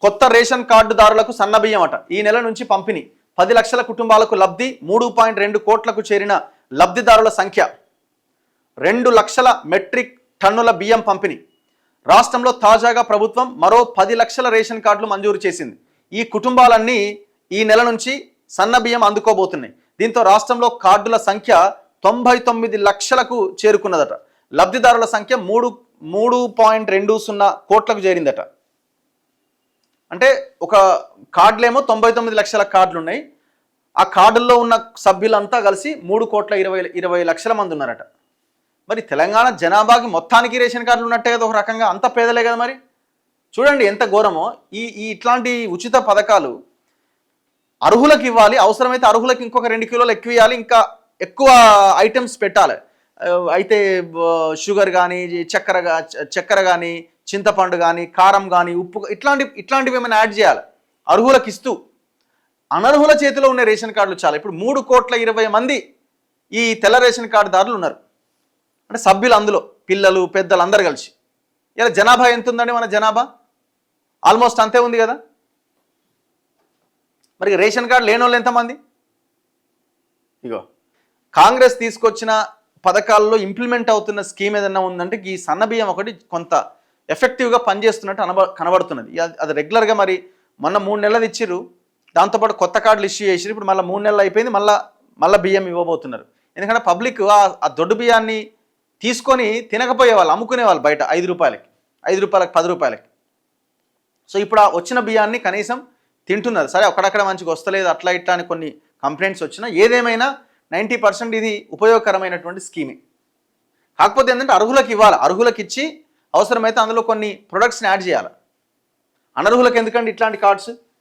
కొత్త రేషన్ కార్డుదారులకు సన్నబియ్యం అట ఈ నెల నుంచి పంపిణీ 10 లక్షల కుటుంబాలకు లబ్ధి 3.2 కోట్లకు చేరిన లబ్ధిదారుల సంఖ్య 2 లక్షల మెట్రిక్ టన్నుల బియ్యం పంపిణీ రాష్ట్రంలో తాజాగా ప్రభుత్వం మరో 10 లక్షల రేషన్ కార్డులు మంజూరు చేసింది ఈ కుటుంబాలన్నీ ఈ నెల నుంచి సన్న బియ్యం అందుకోబోతున్నాయి దీంతో రాష్ట్రంలో కార్డుల సంఖ్య 99 లక్షలకు చేరుకున్నదట లబ్ధిదారుల సంఖ్య 3.20 కోట్లకు చేరిందట అంటే ఒక కార్డులేమో 99 లక్షల కార్డులు ఉన్నాయి ఆ కార్డుల్లో ఉన్న సభ్యులంతా కలిసి 3.20 లక్షల మంది ఉన్నారట మరి తెలంగాణ జనాభాకి మొత్తానికి రేషన్ కార్డులు ఉన్నట్టే కదా ఒక రకంగా అంత పేదలే కదా మరి చూడండి ఎంత ఘోరమో ఈ ఇట్లాంటి ఉచిత పథకాలు అర్హులకు ఇవ్వాలి అవసరమైతే అర్హులకు ఇంకొక 2 కిలోలు ఎక్కువ ఇవ్వాలి ఇంకా ఎక్కువ ఐటమ్స్ పెట్టాలి అయితే షుగర్ కానీ చక్కెర కానీ చింతపండు కానీ కారం కానీ ఉప్పు ఇట్లాంటివి ఏమైనా యాడ్ చేయాలి అర్హులకు ఇస్తూ అనర్హుల చేతిలో ఉన్న రేషన్ కార్డులు చాలా ఇప్పుడు 3.20 మంది ఈ తెల్ల రేషన్ కార్డుదారులు ఉన్నారు అంటే సభ్యులు అందులో పిల్లలు పెద్దలు అందరు కలిసి ఇలా జనాభా ఎంత ఉందండి మన జనాభా ఆల్మోస్ట్ అంతే ఉంది కదా మరి రేషన్ కార్డు లేని వాళ్ళు ఎంతమంది ఇగో కాంగ్రెస్ తీసుకొచ్చిన పథకాల్లో ఇంప్లిమెంట్ అవుతున్న స్కీమ్ ఏదన్నా ఉందంటే ఈ సన్నబియ్యం ఒకటి కొంత ఎఫెక్టివ్గా పనిచేస్తున్నట్టు కనబడుతున్నది అది రెగ్యులర్గా మరి మొన్న 3 నెలలు ఇచ్చిర్రు దాంతోపాటు కొత్త కార్డులు ఇష్యూ చేసిరు ఇప్పుడు మళ్ళీ 3 నెలలు అయిపోయింది మళ్ళీ బియ్యం ఇవ్వబోతున్నారు ఎందుకంటే పబ్లిక్ ఆ దొడ్డు బియ్యాన్ని తీసుకొని తినకపోయేవాళ్ళు అమ్ముకునేవాళ్ళు బయట 5 రూపాయలకి 10 రూపాయలకి సో ఇప్పుడు వచ్చిన బియ్యాన్ని కనీసం తింటున్నారు సరే అక్కడక్కడ మంచిగా వస్తలేదు అట్లా ఇట్లా అని కొన్ని కంప్లైంట్స్ వచ్చినా ఏదేమైనా 90% ఇది ఉపయోగకరమైనటువంటి స్కీమే కాకపోతే ఏంటంటే అర్హులకు ఇవ్వాలి అర్హులకు ఇచ్చి అవసరమైతే అందులో కొన్ని ప్రొడక్ట్స్ని యాడ్ చేయాలి అనర్హులకు ఎందుకండి ఇట్లాంటి కార్డ్స్